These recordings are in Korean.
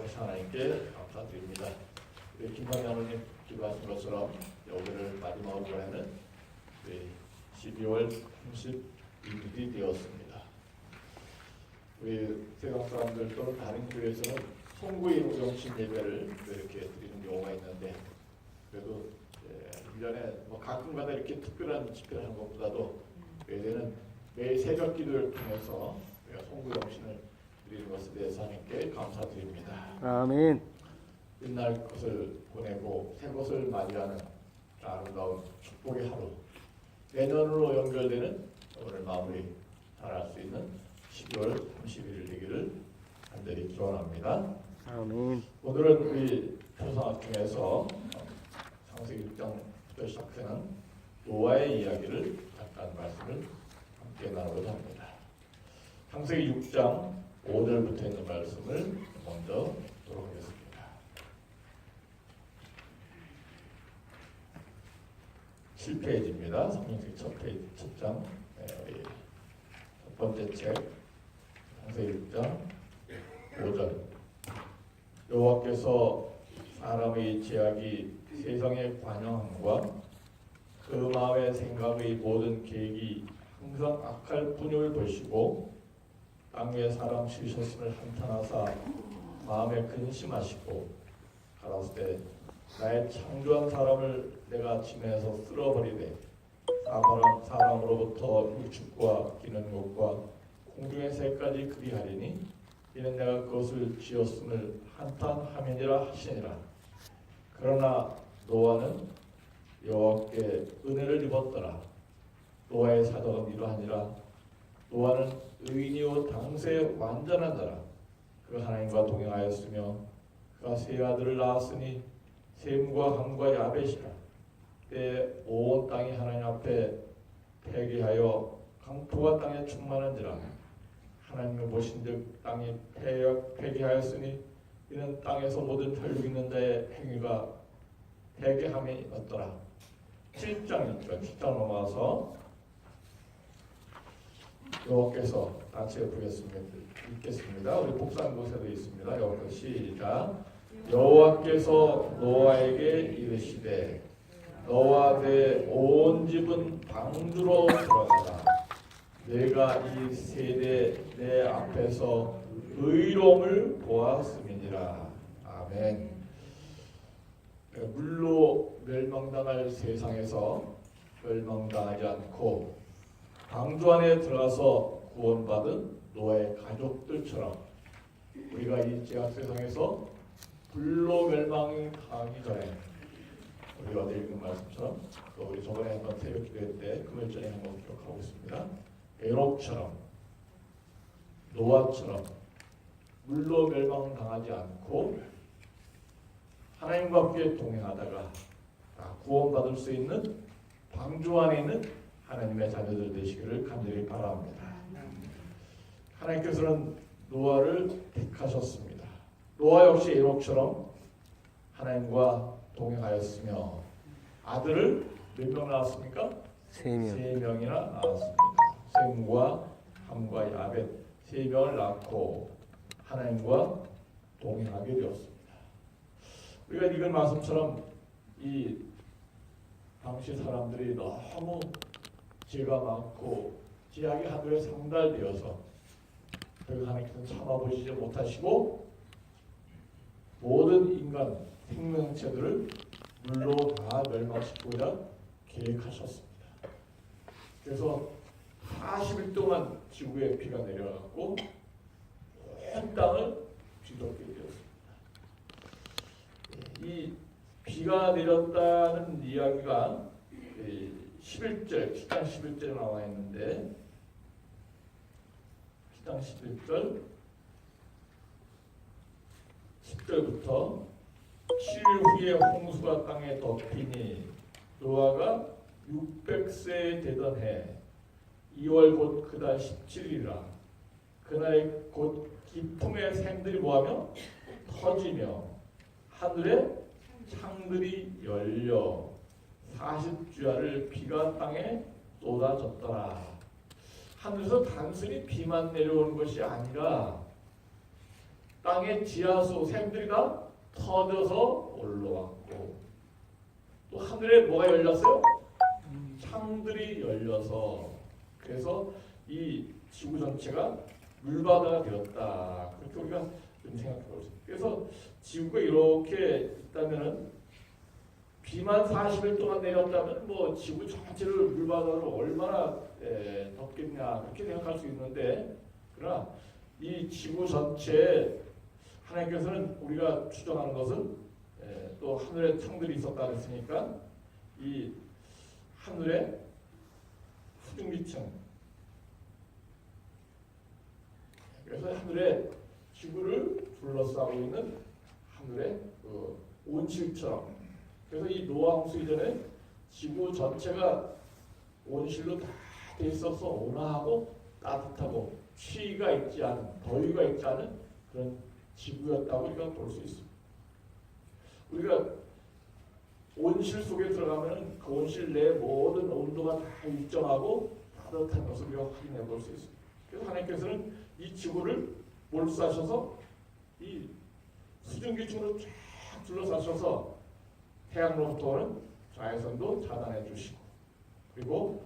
허락하신 하나님께 감사드립니다. 우리 김광희 하나님 기도하신 것처럼 여기를 마지막으로 하는 12월 30일이 되었습니다. 우리 세상 사람들 또는 다른 교회에서는 송구의 우정신 예배를 이렇게 드리는 경우가 있는데, 그래도 1년에 가끔가다 이렇게 특별한 집회를 하는 것보다도 예배는 매일 새벽 기도를 통해서 우리가 송구 영신을 드리는 것에 대해서 하나님께 감사드립니다. 아멘. 옛날 것을 보내고 새 것을 맞이하는 아름다운 축복의 하루, 내년으로 연결되는 오늘 마무리 잘할 수 있는 12월 30일 되기를 간절히 기원합니다. 아멘. 오늘은 우리 표상학중에서 창세기 6장부터 시작하는 노아의 이야기를 잠깐 말씀을 함께 나누고자 합니다. 창세기 6장 5절부터 있는 말씀을 먼저 보도록 하겠습니다. 7페이지입니다. 성경책 첫 페이지, 첫 장, 우리 첫 번째 책, 창세기 6장 5절. 여호와께서 사람의 죄악이 세상에 관영함과 그 마음의 생각의 모든 계획이 항상 악할 뿐임을 보시고 땅 위에 사람 지으셨음을 한탄하사 마음에 근심하시고 가라사대 나의 창조한 사람을 내가 지면에서 쓸어버리되 사람으로부터 육축과 기는 것과 공중의 새까지 그리하리니 이는 내가 그것을 지었음을 한탄하면이라 하시니라. 그러나 노아는 여호와께 은혜를 입었더라. 노아의 사적은 이러하니라. 노아는 의인이요 당세 완전한 자라. 그 하나님과 동행하였으며 그가 세 아들을 낳았으니 셈과 함과 야벳이라. 때 온 땅이 하나님 앞에 패기하여 강토가 땅에 충만한지라. 하나님을 보신즉 땅이 패기하였으니 이는 땅에서 모든 혈육 있는 자의 행위가 패기함이 없더라. 7장이니까 7장 넘어와서 여호와께서 같이 읽겠습니다. 우리 복사한 곳에도 있습니다. 여호와께서 시작. 여호와께서 노아에게 이르시되 너와 내 온 집은 방주로 들어가라. 내가 이 세대 내 앞에서 의로움을 보았음이니라. 아멘. 물로 멸망당할 세상에서 멸망당하지 않고 방주 안에 들어가서 구원받은 노아의 가족들처럼 우리가 이 죄악 세상에서 불로 멸망당하기 전에 우리가 어제 읽은 말씀처럼 또 우리 저번에 한번 새벽 기도회 때 금요일 전에 한번 기억하고 있습니다. 에녹처럼 노아처럼 물로 멸망당하지 않고 하나님과 함께 동행하다가 구원받을 수 있는 방주 안에 있는 하나님의 자녀들 되시기를 간절히 바랍니다. 하나님께서는 노아를 택하셨습니다. 노아 역시 에녹처럼 하나님과 동행하였으며 아들을 몇 명 낳았습니까? 3명. 3명이나 낳았습니다. 셈과 함과 야벳 3명을 낳고 하나님과 동행하게 되었습니다. 우리가 읽은 말씀처럼 이 당시 사람들이 너무 죄가 많고 죄악이 하늘에 상달되어서 결국 하나님께서 참아보시지 못하시고 모든 인간 생명체들을 물로 다 멸망시키고자 계획하셨습니다. 그래서 40일 동안 지구에 비가 내려갔고 온 땅을 뒤덮게 되었습니다. 이 비가 내렸다는 이야기가 11절, 10장 11절에 나와 있는데 10장 11절 10절부터 7일 후에 홍수가 땅에 덮이니 노아가 600세 되던 해 2월 곧 그달 17일이라. 그날에 곧 기품의 샘들이 뭐하며 터지며 하늘에 창들이 열려 40주야를 비가 땅에 쏟아졌더라. 하늘에서 단순히 비만 내려오는 것이 아니라 땅의 지하수 샘들이 다 터져서 올라왔고 또 하늘에 뭐가 열렸어요? 창들이 열려서 그래서 이 지구 전체가 물바다가 되었다. 그렇게 우리가 좀 생각해 볼 수 있어요. 그래서 지구가 이렇게 있다면은 비만 40일 동안 내렸다면 뭐 지구 전체를 물바다로 얼마나 덮겠냐 그렇게 생각할 수 있는데 그러나 이 지구 전체에 하나님께서는 우리가 추정하는 것은 또 하늘에 창들이 있었다 그랬으니까 이 하늘에 수증기층 그래서 하늘에 지구를 둘러싸고 있는 하늘의 그 온실처럼 그래서 이 노아 홍수 이전에 지구 전체가 온실로 다 돼 있어서 온화하고 따뜻하고 추위가 있지 않은 더위가 있지 않은 그런 지구였다고 우리가 볼 수 있습니다. 우리가 온실 속에 들어가면 그 온실 내 모든 온도가 다 일정하고 따뜻한 것을 우리가 확인해 볼 수 있습니다. 그래서 하나님께서는 이 지구를 몰수하셔서 이 수증기층으로 쫙 둘러싸셔서 태양로부터 오는 자외선도 차단해 주시고 그리고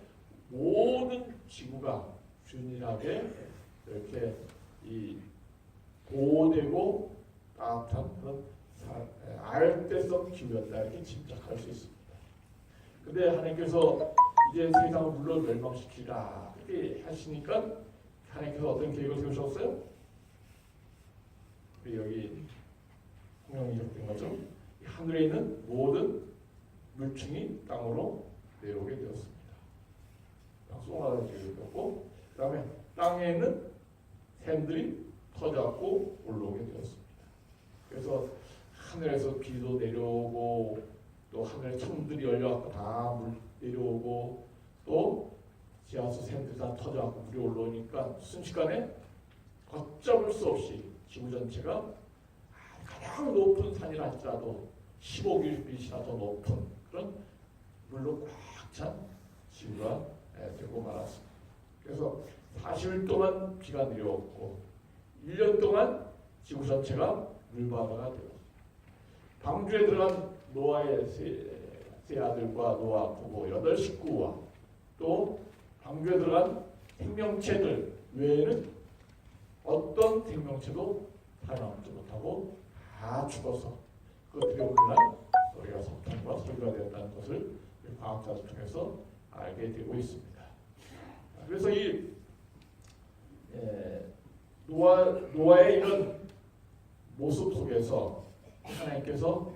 모든 지구가 균일하게 이렇게 이 보호되고 따뜻한 그런 알대성 기후였다 이렇게 짐작할 수 있습니다. 근데 하나님께서 이제 세상을 물론 멸망시키라 그렇게 하시니까 하나님께서 어떤 계획을 세우셨어요? 우리 여기 공룡이 적된 것처럼 하늘에 있는 모든 물층이 땅으로 내려오게 되었습니다. 송아지가 되었고 그 다음에 땅에 있는 샘들이 터져갖고 올라오게 되었습니다. 그래서 하늘에서 비도 내려오고 또 하늘에 창들이 열려갖고 다 물 내려오고 또 지하수 샘들이 다 터져갖고 물이 올라오니까 순식간에 걷잡을 수 없이 지구 전체가 가장 높은 산이라 할지라도 15킬로미터나 더 높은 그런 물로 꽉 찬 지구가 되고 말았습니다. 그래서 40일 동안 비가 내려왔고 1년 동안 지구 전체가 물바다가 되었습니다. 방주에 들어간 노아의 세 아들과 노아 부부 8식구와 또 방주에 들어간 생명체들 외에는 어떤 생명체도 살아남지 못하고 다 죽어서 그것들이 오늘날 우리가 석탄과 석유가 되었다는 것을 과학자를 통해서 알게 되고 있습니다. 그래서 이 노아의 이런 모습 속에서 하나님께서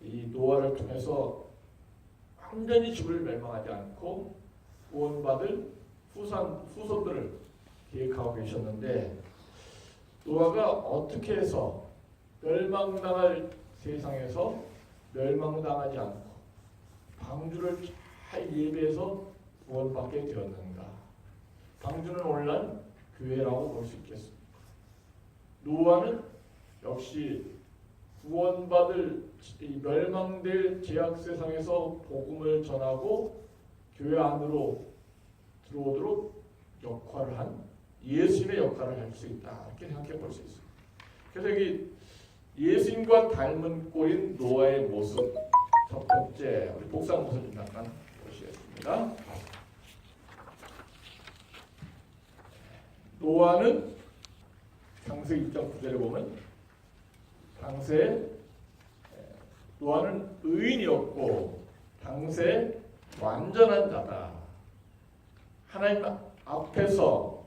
이 노아를 통해서 완전히 지구를 멸망하지 않고 구원받을 후손들을 계획하고 계셨는데 노아가 어떻게 해서 멸망당할 세상에서 멸망당하지 않고 방주를 잘 예배해서 구원받게 되었는가? 방주는 오늘날 교회라고 볼 수 있겠습니다. 노아는 역시 구원받을 멸망될 죄악 세상에서 복음을 전하고 교회 안으로 들어오도록 역할을 한 예수님의 역할을 할 수 있다 이렇게 생각해 볼 수 있습니다. 그래서 여기 예수님과 닮은 꼴인 노아의 모습 첫 번째 우리 복상 모습 좀 잠깐 보시겠습니다. 노아는 창세 1장 9절에 보면 당시에 노아는 의인이었고 당시에 완전한 자다. 하나님 앞에서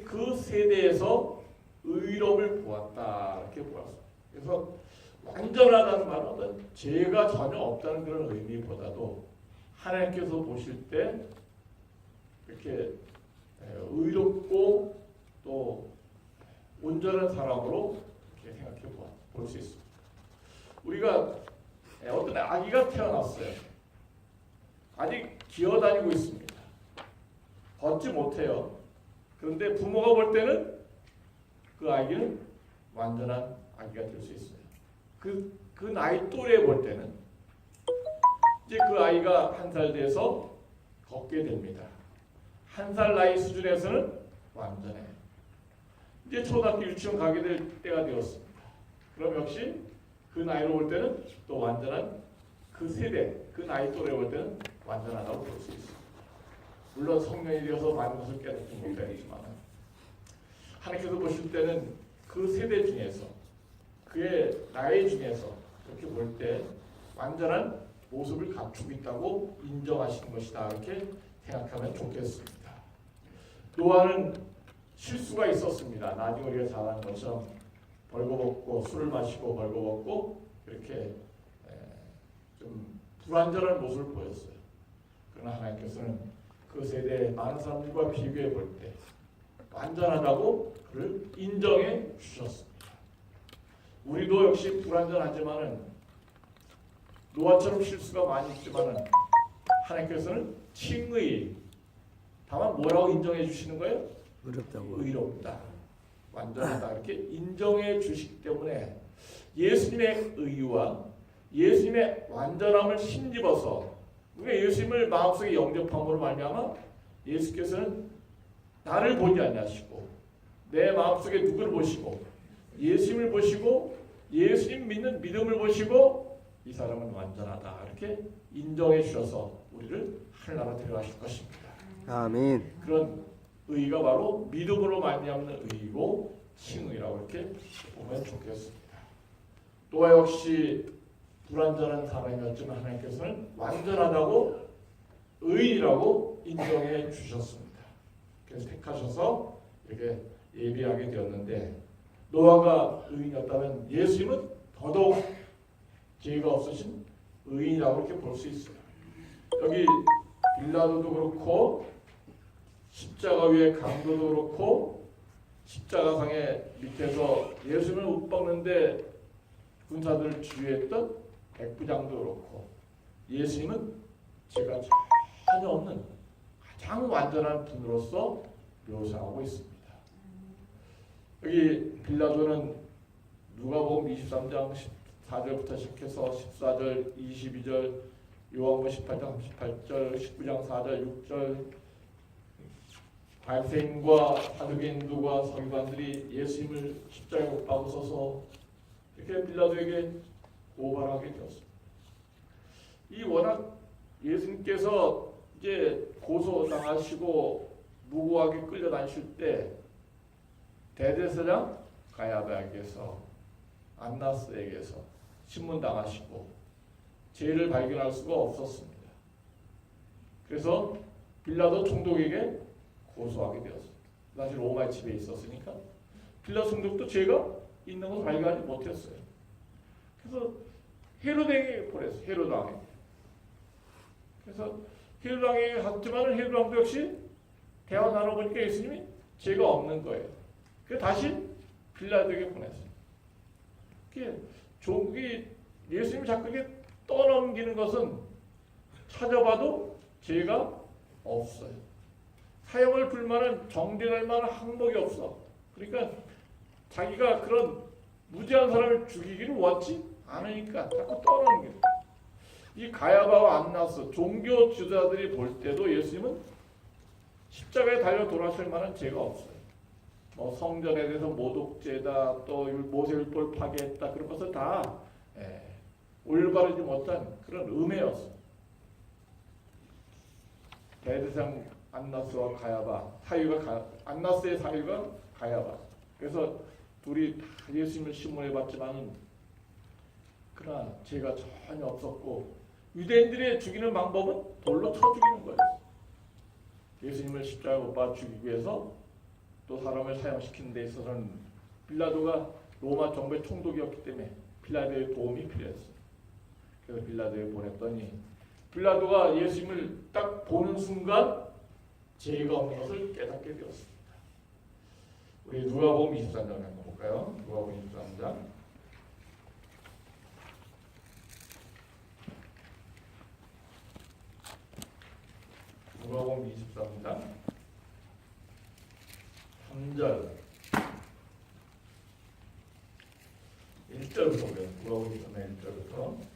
그 세대에서 의로움을 보았다 이렇게 보았습니다. 그래서 완전하다는 말은 어떤 죄가 전혀 없다는 그런 의미보다도 하나님께서 보실 때 이렇게 의롭고 또 온전한 사람으로 이렇게 생각해 볼 수 있습니다. 우리가 어떤 아기가 태어났어요. 아직 기어다니고 있습니다. 걷지 못해요. 그런데 부모가 볼 때는 그 아기는 완전한 아기가 될 수 있어요. 그 나이 또래 볼 때는 이제 그 아이가 1살 돼서 걷게 됩니다. 1살 나이 수준에서는 완전해요. 이제 초등학교 유치원 가게 될 때가 되었습니다. 그럼 역시 그 나이로 볼 때는 또 완전한 그 세대, 그 나이 또래 볼 때는 완전하다고 볼 수 있습니다. 물론 성령이 되어서 많은 것을 깨닫지 못하겠지만 하나님께서 보실 때는 그 세대 중에서 그의 나이 중에서 이렇게 볼 때 완전한 모습을 갖추고 있다고 인정하시는 것이다 이렇게 생각하면 좋겠습니다. 노아는 실수가 있었습니다. 나중에 우리가 잘 아는 것처럼 벌거벗고 술을 마시고 벌거벗고 이렇게 좀 불완전한 모습을 보였어요. 그러나 하나님께서는 그 세대의 많은 사람들과 비교해 볼 때 완전하다고 그를 인정해 주셨습니다. 우리도 역시 불완전하지만은 노아처럼 실수가 많이 있지만은 하나님께서는 칭의, 다만 뭐라고 인정해 주시는 거예요? 어렵다고. 의롭다, 완전하다 이렇게 인정해 주시기 때문에 예수님의 의와 예수님의 완전함을 힘입어서 우리가 예수님을 마음속에 영접함으로 말미암아 예수께서는 나를 보지 아니하시고 내 마음속에 누구를 보시고 예수님을 보시고 예수님 믿는 믿음을 보시고 이 사람은 완전하다 이렇게 인정해 주셔서 우리를 하늘나라 데려가실 것입니다. 아멘. 그런 의가 바로 믿음으로 말미암는 의이고 칭의라고 이렇게 보면 좋겠습니다. 노아 역시 불완전한 사람이었지만 하나님께서는 완전하다고 의라고 인정해 주셨습니다. 그래서 택하셔서 이렇게 예비하게 되었는데 노아가 의인이었다면 예수님은 더더욱 죄가 없으신 의인이라고 이렇게 볼 수 있어요. 여기 빌라도도 그렇고 십자가 위에 강도도 그렇고 십자가상의 밑에서 예수님을 못 박는데 군사들을 지휘했던 백부장도 그렇고 예수님은 죄가 전혀 없는 가장 완전한 분으로서 묘사하고 있습니다. 여기 빌라도는 누가복음 23장 14절부터 시작해서 14절, 22절, 요한복음 18장 38절, 19장 4절, 6절 바리새인과 사두개인들과 서기관들이 예수님을 십자가에 못 박으셔서 이렇게 빌라도에게 고발하게 되었습니다. 이 워낙 예수님께서 이제 고소당하시고 무고하게 끌려다니실 때 대제사장 가야바에게서 안나스에게서 신문당하시고 죄를 발견할 수가 없었습니다. 그래서 빌라도 총독에게 고소하게 되었습니다. 사실 로마의 지배에 있었으니까 빌라도 총독도 죄가 있는 것을 발견하지 못했어요. 그래서 헤로데에게 보냈어요. 헤로당에. 그래서 헤로당에 갔지만은 헤로당도 역시 대화 나눠보니까 예수님이 죄가 없는 거예요. 그래서 다시 빌라도에게 보냈어요. 조국이 예수님이 자꾸 이렇게 떠넘기는 것은 찾아봐도 죄가 없어요. 사형을 불 만한 정죄할 만한 항목이 없어. 그러니까 자기가 그런 무죄한 사람을 죽이기를 원치 않으니까 자꾸 떠넘겨. 이 가야바와 안나스 종교 지도자들이 볼 때도 예수님은 십자가에 달려 돌아설 만한 죄가 없어요. 뭐 성전에 대해서 모독죄다, 또 모세율법을 파괴했다 그런 것을 다 올바르지 못한 그런 음해였어. 대제사장 안나스와 가야바 사유가 안나스의 사유가 가야바. 그래서 둘이 다 예수님을 신문해봤지만은 그러나 죄가 전혀 없었고 유대인들이 죽이는 방법은 돌로 쳐 죽이는 거예요. 예수님을 십자가에 못 박아 죽이기 위해서 또 사람을 사형시키는 데 있어서는 빌라도가 로마 정부의 총독이었기 때문에 빌라도의 도움이 필요했어요. 그래서 빌라도에 보냈더니 빌라도가 예수님을 딱 보는 순간 죄가 없는 것을 깨닫게 되었습니다. 우리 누가복음 23장 한번 볼까요? 누가복음 23장 누가복음 23장 3절 1절부터 보면 누가복음 23장 1절부터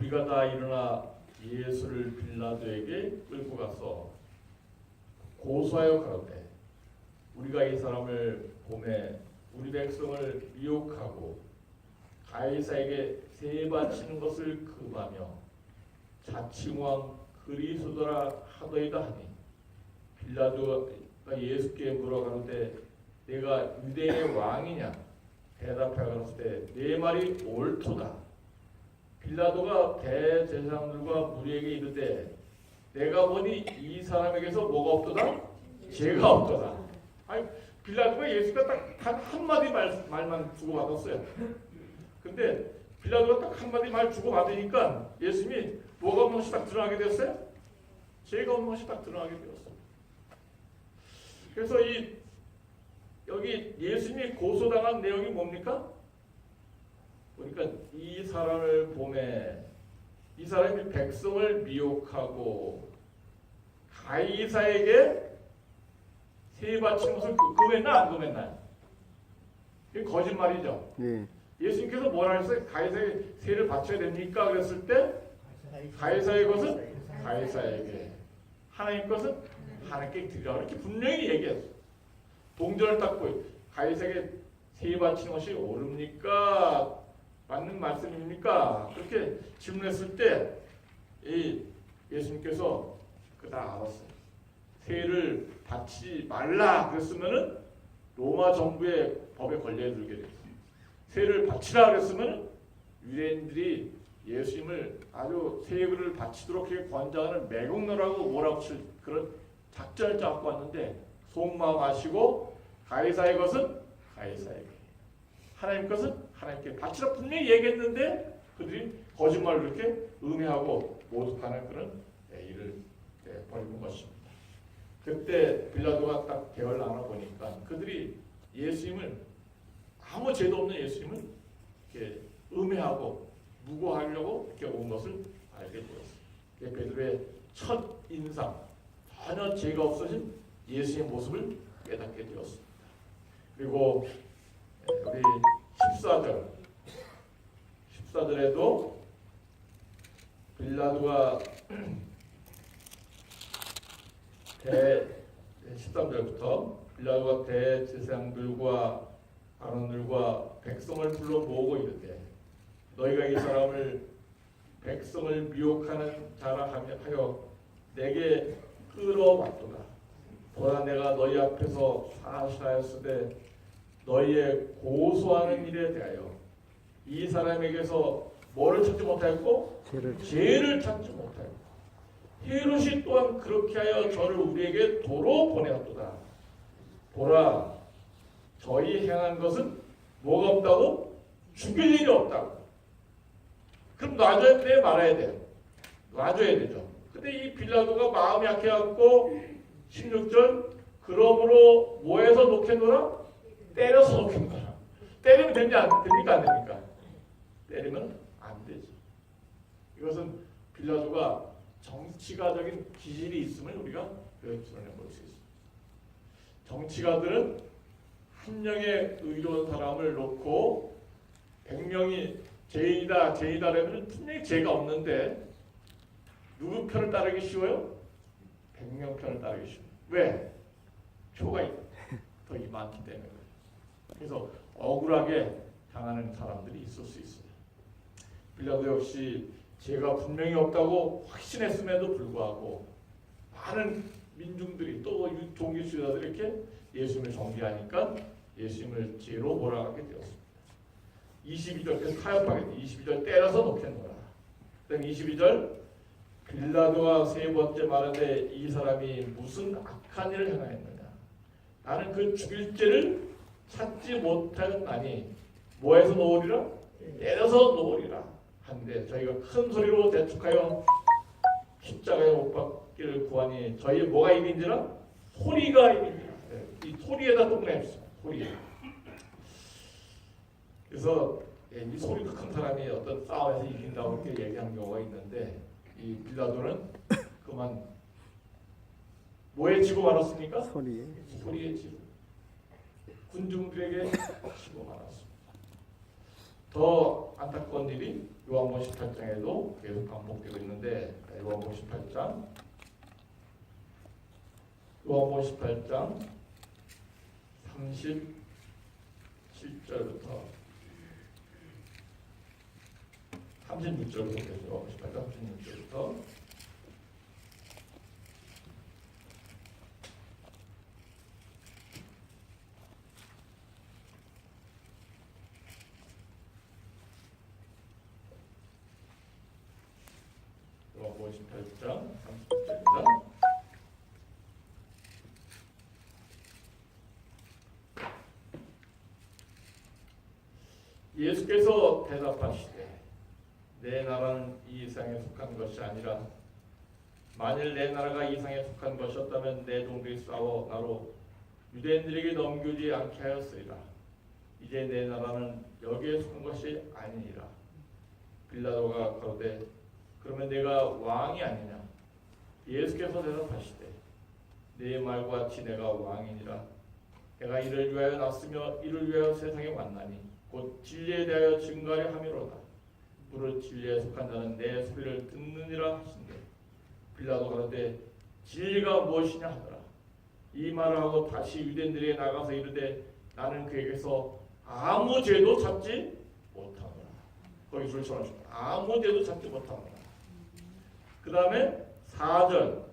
무리가 다 일어나 예수를 빌라도에게 끌고 가서 고소하여 가로되 우리가 이 사람을 보매 우리 백성을 미혹하고 가이사에게 세 바치는 것을 금하며 자칭왕 그리스도라 하더이다 하니 빌라도가 예수께 물어가는데 내가 유대인의 왕이냐 대답하여 가로되 내 말이 옳도다. 빌라도가 대제사장들과 무리에게 이르되 내가 보니 이 사람에게서 뭐가 없도다? 죄가 없도다. 아니 빌라도가 예수가 딱 단 한마디 말만 주고받았어요. 근데 빌라도가 딱 한마디 말 주고받으니까 예수님이 뭐가 없는 것이 딱 드러나게 되었어요? 죄가 없는 것이 딱 드러나게 되었어요. 그래서 여기 예수님이 고소당한 내용이 뭡니까? 그러니까 이 사람을 보매 이 사람이 백성을 미혹하고 가이사에게 세 바치는 것을 금했나 안 금했나요? 이게 거짓말이죠. 네. 예수님께서 뭐라 했어요? 가이사에게 세를 바쳐야 됩니까? 그랬을 때 가이사의 것은 가이사에게 하나님 것은 하나님께 드리라 이렇게 분명히 얘기했어요. 동전을 닦고 가이사에게 세 바치는 것이 옳습니까? 맞는 말씀입니까? 그렇게 질문했을 때 이 예수님께서 그다 알았어요. 세를 바치지 말라 그랬으면은 로마 정부의 법에 걸려들게 됐어요. 세를 바치라 그랬으면은 유대인들이 예수님을 아주 세를 바치도록 권장하는 매국노라고 몰아붙일 그런 작전을 짜고 왔는데 속마음 아시고 가이사의 것은 가이사에게 하나님 것은 하나님께 바치라 분명히 얘기했는데 그들이 거짓말을 이렇게 음해하고 모독하는 그런 일을 벌인 것입니다. 그때 빌라도가 딱 대화를 나눠보니까 그들이 예수님을 아무 죄도 없는 예수님을 이렇게 음해하고 무고하려고 이렇게 온 것을 알게 되었습니다. 베드로의 첫 인상 전혀 죄가 없어진 예수의 모습을 깨닫게 되었습니다. 그리고 우리 14절에도 빌라도가 13절부터 빌라도가 대제사장들과 관원들과 백성을 불러 모으고 이르되 너희가 이 사람을 백성을 미혹하는 자라 하여 내게 끌어왔도다. 보라 내가 너희 앞에서 사실하였으되 너희의 고소하는 일에 대하여 이 사람에게서 뭐를 찾지 못하였고 죄를 찾지 못하였고 헤롯이 또한 그렇게 하여 저를 우리에게 도로 보내었도다. 보라 저희 행한 것은 뭐가 없다고? 죽일 일이 없다고. 그럼 놔줘야 돼 말아야 돼요? 놔줘야 되죠. 근데 이 빌라도가 마음이 약해갖고 16절 그러므로 뭐해서 놓겠노라? 때려서 놓겠노라. 때리면 됩니까 안 됩니까? 때리면 안 되지. 이것은 빌라도가 정치가적인 기질이 있음을 우리가 드러내 볼 수 있습니다. 정치가들은 한 명의 의로운 사람을 놓고 100명이 죄인이다 그러면 분명히 죄가 없는데 누구 편을 따르기 쉬워요? 100명 편을 따르기 쉬워요. 왜? 표가 더 많기 때문에. 그래서 억울하게 당하는 사람들이 있을 수 있어요. 빌라도 역시 죄가 분명히 없다고 확신했음에도 불구하고 많은 민중들이 또 종교주의자들이 이렇게 예수님을 정죄하니까 예수님을 죄로 몰아가게 되었습니다. 22절 그래서 타협하게 돼. 22절 때려서 놓겠노라. 그다음 22절 빌라도가 세 번째 말하되 이 사람이 무슨 악한 일을 행하였느냐. 나는 그 죽일 죄를 찾지 못하였나니 뭐해서 놓으리라? 때려서 놓으리라. 한데 저희가 큰 소리로 대축하여 십자가에 못 박기를 구하니 저희의 뭐가 이민지라? 소리가 이민지라. 이 소리에다 동네했어. 소리. 그래서 이 소리가 큰 사람이 어떤 싸움에서 이긴다고 이렇게 얘기하는 경우가 있는데 이 빌라도는 그만 뭐에 지고 말았습니까? 소리에 지고 군중들에게 지고 말았습니다. 더 안타까운 일이 요한복음 18장에도 계속 반복되고 있는데 요한복음 18장 37절부터 36절부터 보겠습니다. 18장 36절부터 요한복음 18장 36절입니다. 예수께서 대답하시되 내 나라는 이 세상에 속한 것이 아니라 만일 내 나라가 이 세상에 속한 것이었다면 내 종들이 싸워 나로 유대인들에게 넘기지 않게 하였으리라. 이제 내 나라는 여기에 속한 것이 아니니라. 빌라도가 가로되 그러면 내가 왕이 아니냐? 예수께서 대답하시되 내 말과 같이 내가 왕이니라. 내가 이를 위하여 났으며 이를 위하여 세상에 왔나니 곧 진리에 대하여 증거하려 함이로다. 무릇 진리에 속한 자는 내 소리를 듣느니라 하신대. 빌라도 가로되 진리가 무엇이냐 하더라. 이 말을 하고 다시 유대인들에게 나가서 이르되 나는 그에게서 아무 죄도 찾지 못하노라. 거기 줄 쳐놨습니다. 아무 죄도 찾지 못하노라. 그 다음에 4절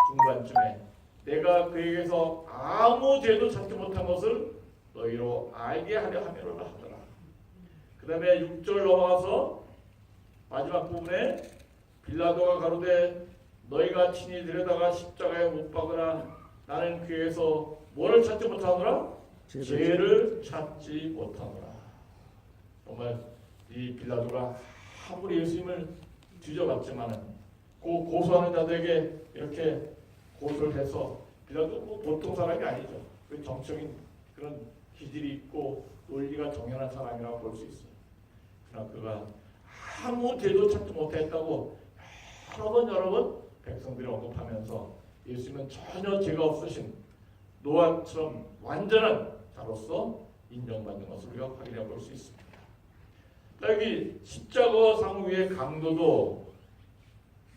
중반쯤에 내가 그에게서 아무 죄도 찾지 못한 것을 너희로 알게 하려 함이로라 하더라. 그 다음에 6절 넘어가서 마지막 부분에 빌라도가 가로되 너희가 친히 들여다가 십자가에 못 박으라. 나는 그에서 뭐를 찾지 못하노라? 죄를 찾지 못하노라. 정말 이 빌라도가 아무리 예수님을 뒤져봤지만은 고소하는 자들에게 이렇게 고소를 해서 빌라도 뭐 보통 사람이 아니죠. 그 정적인 그런 기질이 있고 논리가 정연한 사람이라고 볼 수 있어요. 그러나 그가 아무 죄도 찾지 못했다고 여러 번 백성들이 언급하면서 예수님은 전혀 죄가 없으신 노아처럼 완전한 자로서 인정받는 것을 우리가 확인해 볼 수 있습니다. 여기 십자가 상위의 강도도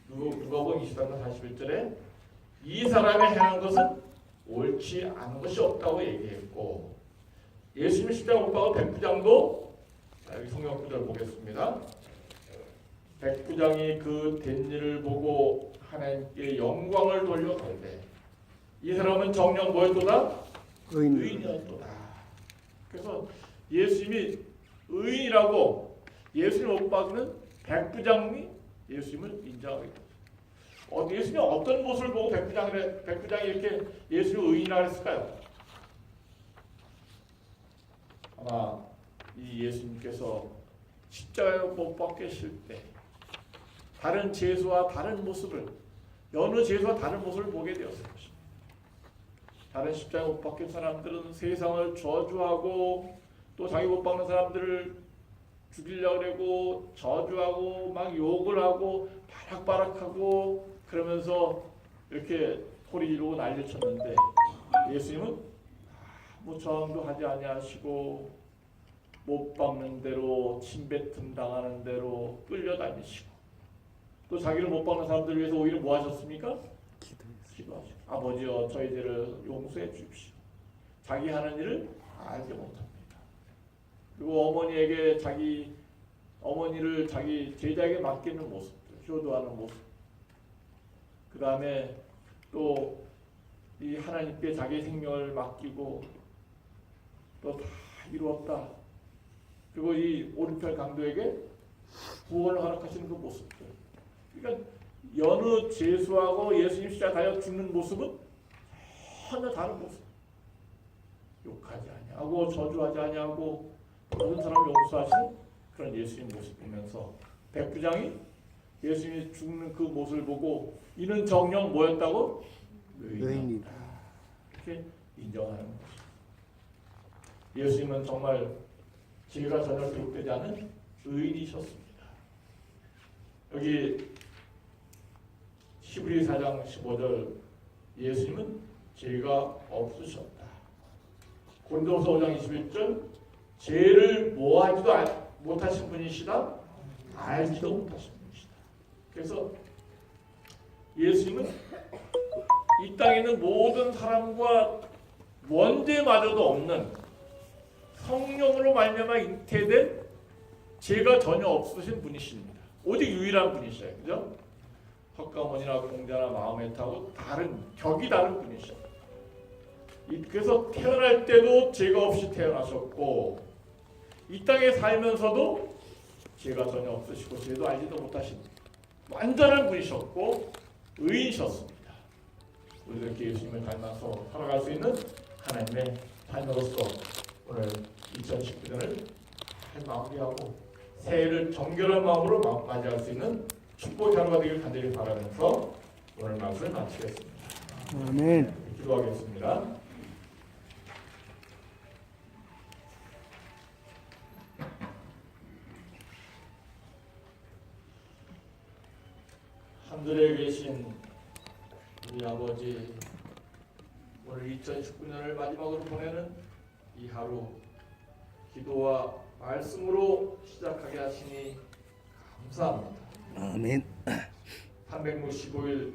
누가복음 23장 41절에 이 사람이 행한 것은 옳지 않은 것이 없다고 얘기했고 예수님이 십자가 못 박은 백부장도 여기 성경 구절 보겠습니다. 백부장이 그 된 일을 보고 하나님께 영광을 돌려 가로되 이 사람은 정녕 뭐였도다? 의인이었도다. 그래서 예수님이 의인이라고 예수님 못 박는 백부장이 예수님을 인정하게 됩니다. 예수님이 어떤 모습을 보고 백부장이 이렇게 예수님을 의인이라고 했을까요? 아마 이 예수님께서 십자가에 못 박히실 때 다른 죄수와 다른 모습을 여느 죄수와 다른 모습을 보게 되었을 것입니다. 다른 십자가에 못 박힌 사람들은 세상을 저주하고 또 자기 못 박는 사람들을 죽이려고 그러고 저주하고 막 욕을 하고 바락바락하고 그러면서 이렇게 소리 지르고 난리 쳤는데 예수님은 아무 저항도 하지 아니하시고 못 박는 대로 침뱉음 당하는 대로 끌려다니시고 또 자기를 못 박는 사람들을 위해서 오히려 뭐 하셨습니까? 기도하시고 아버지여 저희들을 용서해 주십시오. 자기 하는 일을 알지 못합니다. 그리고 어머니에게 어머니를 자기 제자에게 맡기는 모습들, 효도하는 모습. 그 다음에 또 이 하나님께 자기 생명을 맡기고 또 다 이루었다. 그리고 이 오른편 강도에게 구원을 허락하시는 그 모습들. 그러니까 여느 죄수하고 예수님 십자가 달려 죽는 모습은 전혀 다른 모습. 욕하지 아니하고 저주하지 아니하고 모든 사람을 용서하신 그런 예수님 모습 보면서 백부장이 예수님이 죽는 그 모습을 보고 이는 정녕 뭐였다고? 의인이다. 이렇게 인정하는 것입니다. 예수님은 정말 죄가 전혀 기록되지 않은 의인이셨습니다. 여기 히브리 4장 15절 예수님은 죄가 없으셨다. 고린도후서 5장 21절 죄를 못하신 분이시다, 알지도 못하신 분이시다. 그래서 예수님은 이 땅에 있는 모든 사람과 원죄마저도 없는 성령으로 말미암아 잉태된 죄가 전혀 없으신 분이십니다. 오직 유일한 분이셔요. 그죠? 헛가문이나 공자나 마호메트하고 격이 다른 분이셔. 그래서 태어날 때도 죄가 없이 태어나셨고 이 땅에 살면서도 죄가 전혀 없으시고 죄도 알지도 못하신 완전한 분이셨고 의인이셨습니다. 우리도 이렇게 예수님을 닮아서 살아갈 수 있는 하나님의 자녀로서 오늘 2019년을 잘 마무리하고 새해를 정결한 마음으로 맞이할 수 있는 축복의 하루가 되길 간절히 바라면서 오늘 말씀을 마치겠습니다. 아멘. 기도하겠습니다. 하늘에 계신 우리 아버지, 오늘 2019년을 마지막으로 보내는 이 하루 기도와 말씀으로 시작하게 하시니 감사합니다. 아멘. 365일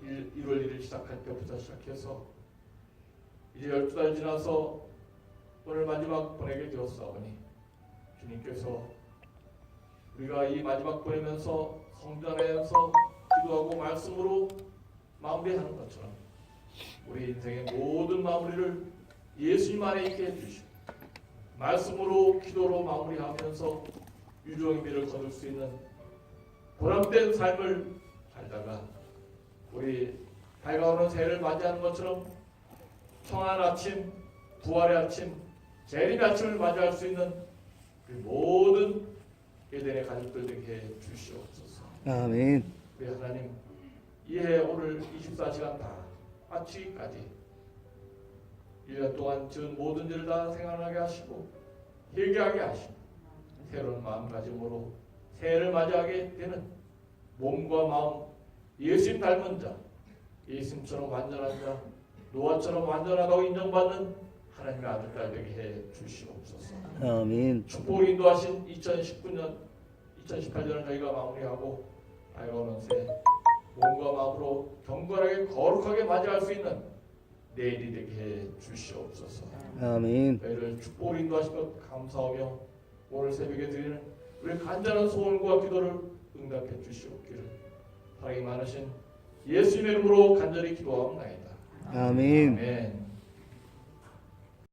1월 1일 시작할 때부터 시작해서 이제 12달 지나서 오늘 마지막 보내게 되었사오니 주님께서 우리가 이 마지막 보내면서 성전에서 기도하고 말씀으로 마무리하는 것처럼 우리 인생의 모든 마무리를 예수님 안에 있게 해주시고 말씀으로 기도로 마무리하면서 유종의 미를 거둘 수 있는 보람된 삶을 살다가 우리 밝아오는 새해를 맞이하는 것처럼 청한 아침, 부활의 아침, 재림의 아침을 맞이할 수 있는 우리 모든 에덴의 가족들 되게 해 주시옵소서. 아멘. 우리 하나님, 이해 오늘 24시간 다 마치기까지 1년 동안 지은 모든 일을 다 생각나게 하시고 회개하게 하시고 새로운 마음가짐으로 새해를 맞이하게 되는 몸과 마음 예수님 닮은 자, 예수님처럼 완전한 자, 노아처럼 완전하다고 인정받는 하나님의 아들딸 되게 해 주시옵소서. 아멘. 축복을 인도하신 2019년, 2018년을 저희가 마무리하고 밝아오는 새 몸과 마음으로 경건하게 거룩하게 맞이할 수 있는 내일이 되게 해 주시옵소서. 아멘. 저희를 축복을 인도하신 것 감사하며 오늘 새벽에 드리는 우리 간절한 소원과 기도를 응답해 주시옵기를 사랑이 많으신 예수님의 이름으로 간절히 기도하옵나이다. 아멘. 아멘.